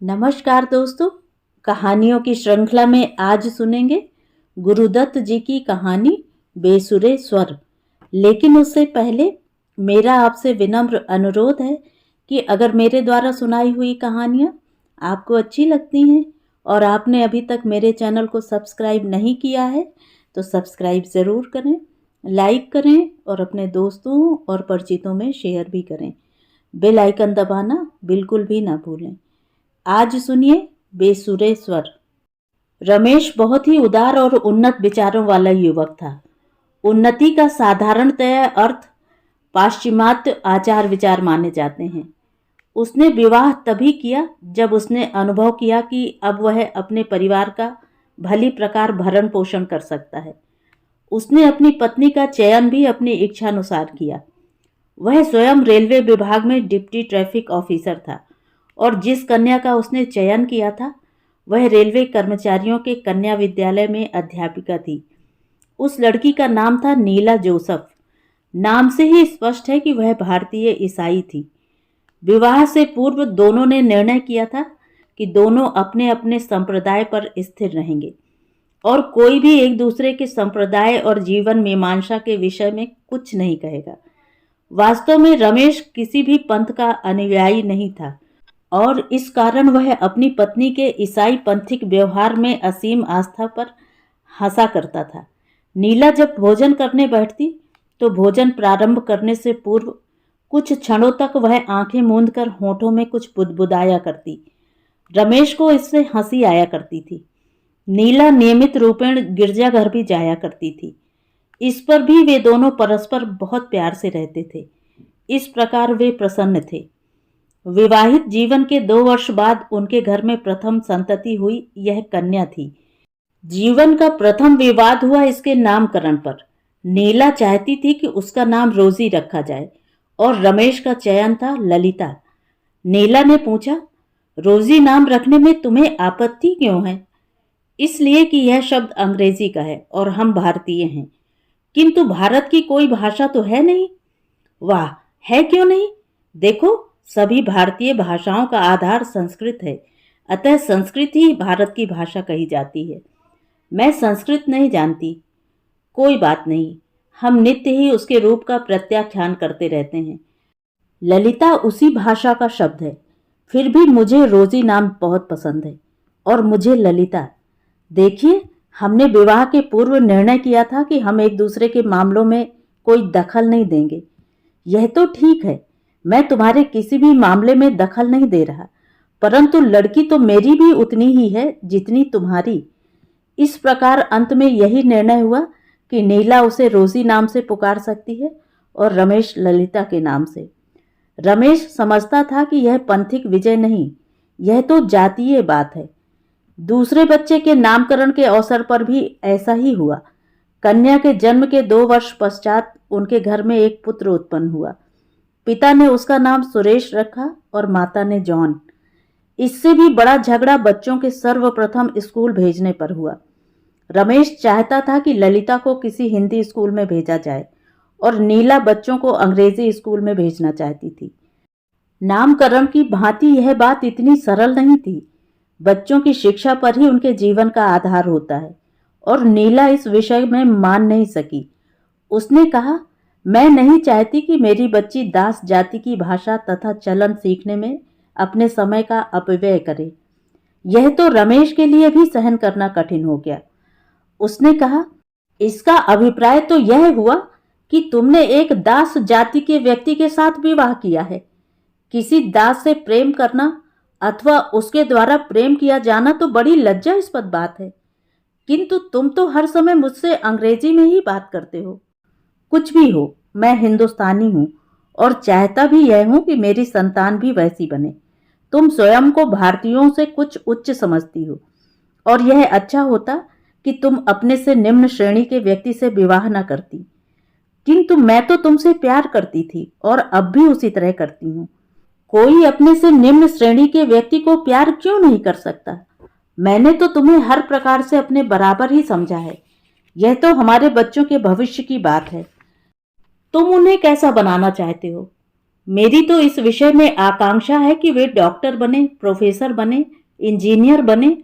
नमस्कार दोस्तों, कहानियों की श्रृंखला में आज सुनेंगे गुरुदत्त जी की कहानी बेसुरे स्वर। लेकिन उससे पहले मेरा आपसे विनम्र अनुरोध है कि अगर मेरे द्वारा सुनाई हुई कहानियाँ आपको अच्छी लगती हैं और आपने अभी तक मेरे चैनल को सब्सक्राइब नहीं किया है तो सब्सक्राइब ज़रूर करें, लाइक करें और अपने दोस्तों और परिचितों में शेयर भी करें। बेल आइकन दबाना बिल्कुल भी ना भूलें। आज सुनिए बेसुरे स्वर। रमेश बहुत ही उदार और उन्नत विचारों वाला युवक था। उन्नति का साधारणतः अर्थ पाश्चिमात्य आचार विचार माने जाते हैं। उसने विवाह तभी किया जब उसने अनुभव किया कि अब वह अपने परिवार का भली प्रकार भरण पोषण कर सकता है। उसने अपनी पत्नी का चयन भी अपनी इच्छानुसार किया। वह स्वयं रेलवे विभाग में डिप्टी ट्रैफिक ऑफिसर था और जिस कन्या का उसने चयन किया था वह रेलवे कर्मचारियों के कन्या विद्यालय में अध्यापिका थी। उस लड़की का नाम था नीला जोसेफ। नाम से ही स्पष्ट है कि वह भारतीय ईसाई थी। विवाह से पूर्व दोनों ने निर्णय किया था कि दोनों अपने अपने संप्रदाय पर स्थिर रहेंगे और कोई भी एक दूसरे के संप्रदाय और जीवन मीमांसा के विषय में कुछ नहीं कहेगा। वास्तव में रमेश किसी भी पंथ का अनुयायी नहीं था और इस कारण वह अपनी पत्नी के ईसाई पंथिक व्यवहार में असीम आस्था पर हंसा करता था। नीला जब भोजन करने बैठती तो भोजन प्रारंभ करने से पूर्व कुछ क्षणों तक वह आंखें मूंदकर होठों में कुछ बुदबुदाया करती। रमेश को इससे हंसी आया करती थी। नीला नियमित रूपेण गिरजाघर भी जाया करती थी। इस पर भी वे दोनों परस्पर बहुत प्यार से रहते थे। इस प्रकार वे प्रसन्न थे। विवाहित जीवन के 2 वर्ष बाद उनके घर में प्रथम संतति हुई। यह कन्या थी। जीवन का प्रथम विवाद हुआ इसके नामकरण पर। नीला चाहती थी कि उसका नाम रोजी रखा जाए और रमेश का चयन था ललिता। नीला ने पूछा, रोजी नाम रखने में तुम्हें आपत्ति क्यों है? इसलिए कि यह शब्द अंग्रेजी का है और हम भारतीय हैं। किंतु भारत की कोई भाषा तो है नहीं। वाह, है क्यों नहीं? देखो, सभी भारतीय भाषाओं का आधार संस्कृत है, अतः संस्कृत ही भारत की भाषा कही जाती है। मैं संस्कृत नहीं जानती। कोई बात नहीं, हम नित्य ही उसके रूप का प्रत्याख्यान करते रहते हैं। ललिता उसी भाषा का शब्द है। फिर भी मुझे रोजी नाम बहुत पसंद है और मुझे ललिता। देखिए, हमने विवाह के पूर्व निर्णय किया था कि हम एक दूसरे के मामलों में कोई दखल नहीं देंगे। यह तो ठीक है, मैं तुम्हारे किसी भी मामले में दखल नहीं दे रहा, परंतु लड़की तो मेरी भी उतनी ही है जितनी तुम्हारी। इस प्रकार अंत में यही निर्णय हुआ कि नीला उसे रोजी नाम से पुकार सकती है और रमेश ललिता के नाम से। रमेश समझता था कि यह पंथिक विजय नहीं, यह तो जातीय बात है। दूसरे बच्चे के नामकरण के अवसर पर भी ऐसा ही हुआ। कन्या के जन्म के 2 वर्ष पश्चात उनके घर में एक पुत्र उत्पन्न हुआ। पिता ने उसका नाम सुरेश रखा और माता ने जॉन। इससे भी बड़ा झगड़ा बच्चों के सर्वप्रथम स्कूल भेजने पर हुआ। रमेश चाहता था कि ललिता को किसी हिंदी स्कूल में भेजा जाए और नीला बच्चों को अंग्रेजी स्कूल में भेजना चाहती थी। नामकरण की भांति यह बात इतनी सरल नहीं थी। बच्चों की शिक्षा पर ही उनके जीवन का आधार होता है और नीला इस विषय में मान नहीं सकी। उसने कहा, मैं नहीं चाहती कि मेरी बच्ची दास जाति की भाषा तथा चलन सीखने में अपने समय का अपव्यय करे। यह तो रमेश के लिए भी सहन करना कठिन हो गया। उसने कहा, इसका अभिप्राय तो यह हुआ कि तुमने एक दास जाति के व्यक्ति के साथ विवाह किया है। किसी दास से प्रेम करना अथवा उसके द्वारा प्रेम किया जाना तो बड़ी लज्जास्पद बात है, किंतु तुम तो हर समय मुझसे अंग्रेजी में ही बात करते हो। कुछ भी हो, मैं हिंदुस्तानी हूँ और चाहता भी यह हूँ कि मेरी संतान भी वैसी बने। तुम स्वयं को भारतीयों से कुछ उच्च समझती हो और यह अच्छा होता कि तुम अपने से निम्न श्रेणी के व्यक्ति से विवाह न करती। किंतु मैं तो तुमसे प्यार करती थी और अब भी उसी तरह करती हूँ। कोई अपने से निम्न श्रेणी के व्यक्ति को प्यार क्यों नहीं कर सकता? मैंने तो तुम्हें हर प्रकार से अपने बराबर ही समझा है। यह तो हमारे बच्चों के भविष्य की बात है। तुम उन्हें कैसा बनाना चाहते हो? मेरी तो इस विषय में आकांक्षा है कि वे डॉक्टर बने, प्रोफेसर बने, इंजीनियर बने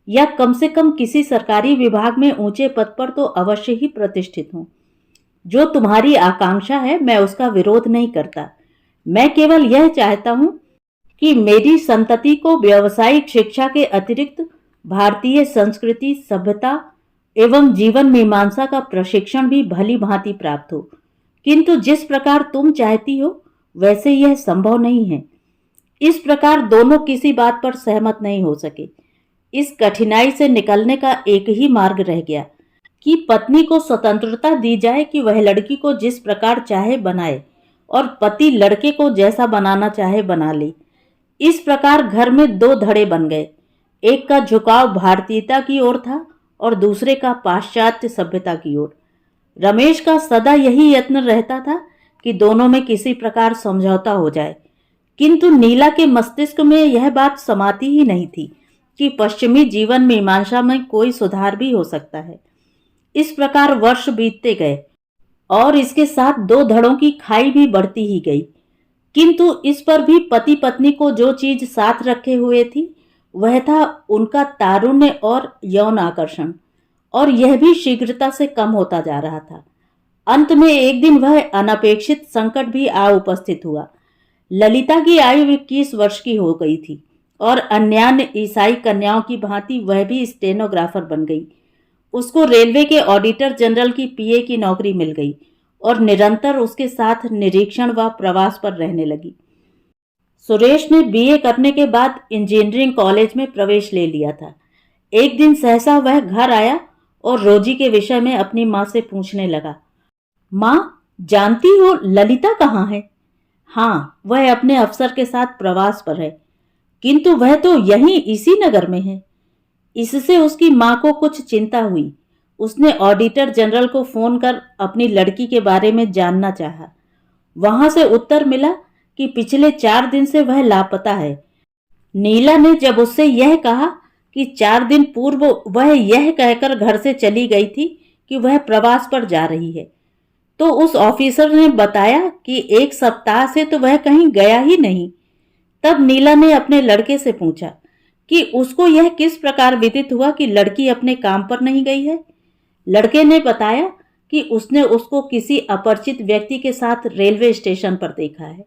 या कम से कम किसी सरकारी विभाग में ऊंचे पद पर तो अवश्य ही प्रतिष्ठित हों। जो तुम्हारी आकांक्षा है मैं उसका विरोध नहीं करता। मैं केवल यह चाहता हूं कि मेरी संतति को व्यावसायिक शिक्षा के अतिरिक्त भारतीय संस्कृति, सभ्यता एवं जीवन मीमांसा का प्रशिक्षण भी भली भांति प्राप्त हो। किंतु जिस प्रकार तुम चाहती हो वैसे यह संभव नहीं है। इस प्रकार दोनों किसी बात पर सहमत नहीं हो सके। इस कठिनाई से निकलने का एक ही मार्ग रह गया कि पत्नी को स्वतंत्रता दी जाए कि वह लड़की को जिस प्रकार चाहे बनाए और पति लड़के को जैसा बनाना चाहे बना ले। इस प्रकार घर में दो धड़े बन गए। एक का झुकाव भारतीयता की ओर था और दूसरे का पाश्चात्य सभ्यता की ओर। रमेश का सदा यही यत्न रहता था कि दोनों में किसी प्रकार समझौता हो जाए, किंतु नीला के मस्तिष्क में यह बात समाती ही नहीं थी कि पश्चिमी जीवन मीमांसा में कोई सुधार भी हो सकता है। इस प्रकार वर्ष बीतते गए और इसके साथ दो धड़ों की खाई भी बढ़ती ही गई, किंतु इस पर भी पति पत्नी को जो चीज साथ रखे हुए थी वह था उनका तारुण्य और यौन आकर्षण, और यह भी शीघ्रता से कम होता जा रहा था। अंत में एक दिन वह अनपेक्षित संकट भी आ उपस्थित हुआ। ललिता की आयु 21 वर्ष की हो गई थी और अन्यान्य ईसाई कन्याओं की भांति वह भी स्टेनोग्राफर बन गई। उसको रेलवे के ऑडिटर जनरल की पीए की नौकरी मिल गई और निरंतर उसके साथ निरीक्षण व प्रवास पर रहने लगी। सुरेश ने बीए करने के बाद इंजीनियरिंग कॉलेज में प्रवेश ले लिया था। एक दिन सहसा वह घर आया और रोजी के विषय में अपनी माँ से पूछने लगा, माँ, जानती हो ललिता कहाँ है? हाँ, वह अपने अफसर के साथ प्रवास पर है, किंतु वह तो यहीं इसी नगर में है। इससे उसकी माँ को कुछ चिंता हुई। उसने ऑडिटर जनरल को फोन कर अपनी लड़की के बारे में जानना चाहा। वहां से उत्तर मिला कि पिछले 4 दिन से वह लापता है। नीला ने जब उससे यह कहा कि 4 दिन पूर्व वह यह कहकर घर से चली गई थी कि वह प्रवास पर जा रही है, तो उस ऑफिसर ने बताया कि 1 सप्ताह से तो वह कहीं गया ही नहीं। तब नीला ने अपने लड़के से पूछा कि उसको यह किस प्रकार विदित हुआ कि लड़की अपने काम पर नहीं गई है। लड़के ने बताया कि उसने उसको किसी अपरिचित व्यक्ति के साथ रेलवे स्टेशन पर देखा है।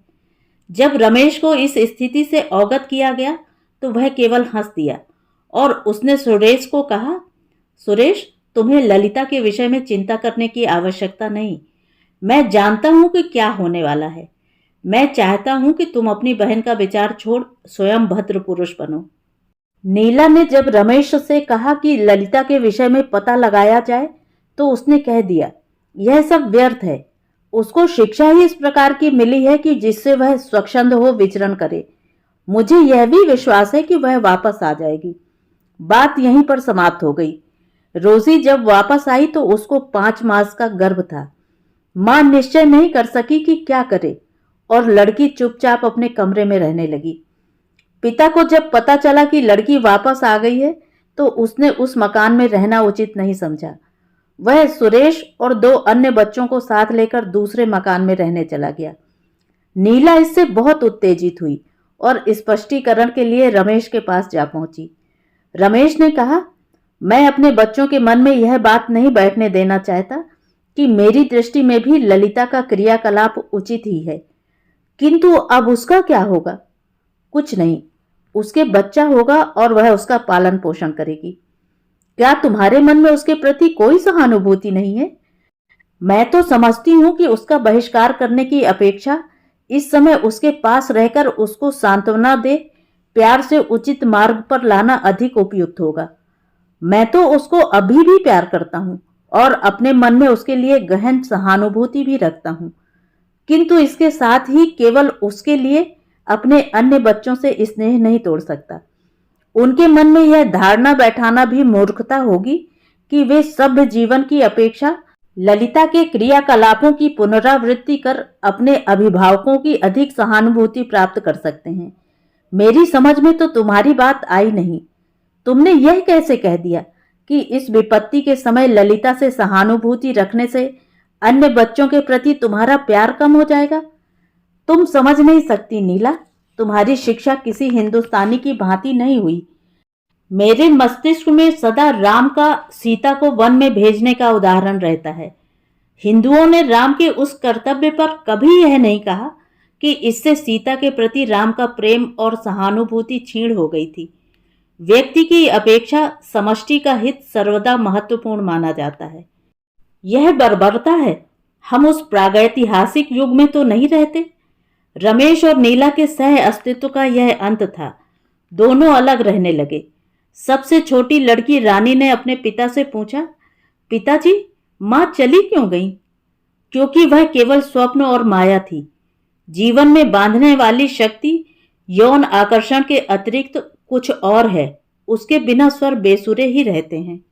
जब रमेश को इस स्थिति से अवगत किया गया तो वह केवल हंस दिया और उसने सुरेश को कहा, सुरेश, तुम्हें ललिता के विषय में चिंता करने की आवश्यकता नहीं। मैं जानता हूं कि क्या होने वाला है। मैं चाहता हूं कि तुम अपनी बहन का विचार छोड़ स्वयं भद्र पुरुष बनो। नीला ने जब रमेश से कहा कि ललिता के विषय में पता लगाया जाए तो उसने कह दिया, यह सब व्यर्थ है। उसको शिक्षा ही इस प्रकार की मिली है कि जिससे वह स्वच्छंद हो विचरण करे। मुझे यह भी विश्वास है कि वह वापस आ जाएगी। बात यहीं पर समाप्त हो गई। रोजी जब वापस आई तो उसको 5 मास का गर्भ था। मां निश्चय नहीं कर सकी कि क्या करे और लड़की चुपचाप अपने कमरे में रहने लगी। पिता को जब पता चला कि लड़की वापस आ गई है तो उसने उस मकान में रहना उचित नहीं समझा। वह सुरेश और 2 अन्य बच्चों को साथ लेकर दूसरे मकान में रहने चला गया। नीला इससे बहुत उत्तेजित हुई और स्पष्टीकरण के लिए रमेश के पास जा पहुंची। रमेश ने कहा, मैं अपने बच्चों के मन में यह बात नहीं बैठने देना चाहता कि मेरी दृष्टि में भी ललिता का क्रियाकलाप उचित ही है, किंतु अब उसका क्या होगा? कुछ नहीं, उसके बच्चा होगा और वह उसका पालन पोषण करेगी। क्या तुम्हारे मन में उसके प्रति कोई सहानुभूति नहीं है? मैं तो समझती हूं कि उसका बहिष्कार करने की अपेक्षा इस समय उसके पास रहकर उसको सांत्वना दे प्यार से उचित मार्ग पर लाना अधिक उपयुक्त होगा। मैं तो उसको अभी भी प्यार करता हूं और अपने मन में उसके लिए गहन सहानुभूति भी रखता हूं, किंतु इसके साथ ही केवल उसके लिए अपने अन्य बच्चों से स्नेह नहीं तोड़ सकता। उनके मन में यह धारणा बैठाना भी मूर्खता होगी कि वे सभ्य जीवन की अपेक्षा ललिता के क्रियाकलापों की पुनरावृत्ति कर अपने अभिभावकों की अधिक सहानुभूति प्राप्त कर सकते हैं। मेरी समझ में तो तुम्हारी बात आई नहीं। तुमने यह कैसे कह दिया कि इस विपत्ति के समय ललिता से सहानुभूति रखने से अन्य बच्चों के प्रति तुम्हारा प्यार कम हो जाएगा? तुम समझ नहीं सकती नीला, तुम्हारी शिक्षा किसी हिंदुस्तानी की भांति नहीं हुई। मेरे मस्तिष्क में सदा राम का सीता को वन में भेजने का उदाहरण रहता है। हिंदुओं ने राम के उस कर्तव्य पर कभी यह नहीं कहा कि इससे सीता के प्रति राम का प्रेम और सहानुभूति क्षीण हो गई थी। व्यक्ति की अपेक्षा समष्टि का हित सर्वदा महत्वपूर्ण माना जाता है। यह बर्बरता है। हम उस प्रागैतिहासिक युग में तो नहीं रहते। रमेश और नीला के सह अस्तित्व का यह अंत था। दोनों अलग रहने लगे। सबसे छोटी लड़की रानी ने अपने पिता से पूछा, पिताजी, मां चली क्यों गई? क्योंकि वह केवल स्वप्न और माया थी। जीवन में बांधने वाली शक्ति यौन आकर्षण के अतिरिक्त कुछ और है। उसके बिना स्वर बेसुरे ही रहते हैं।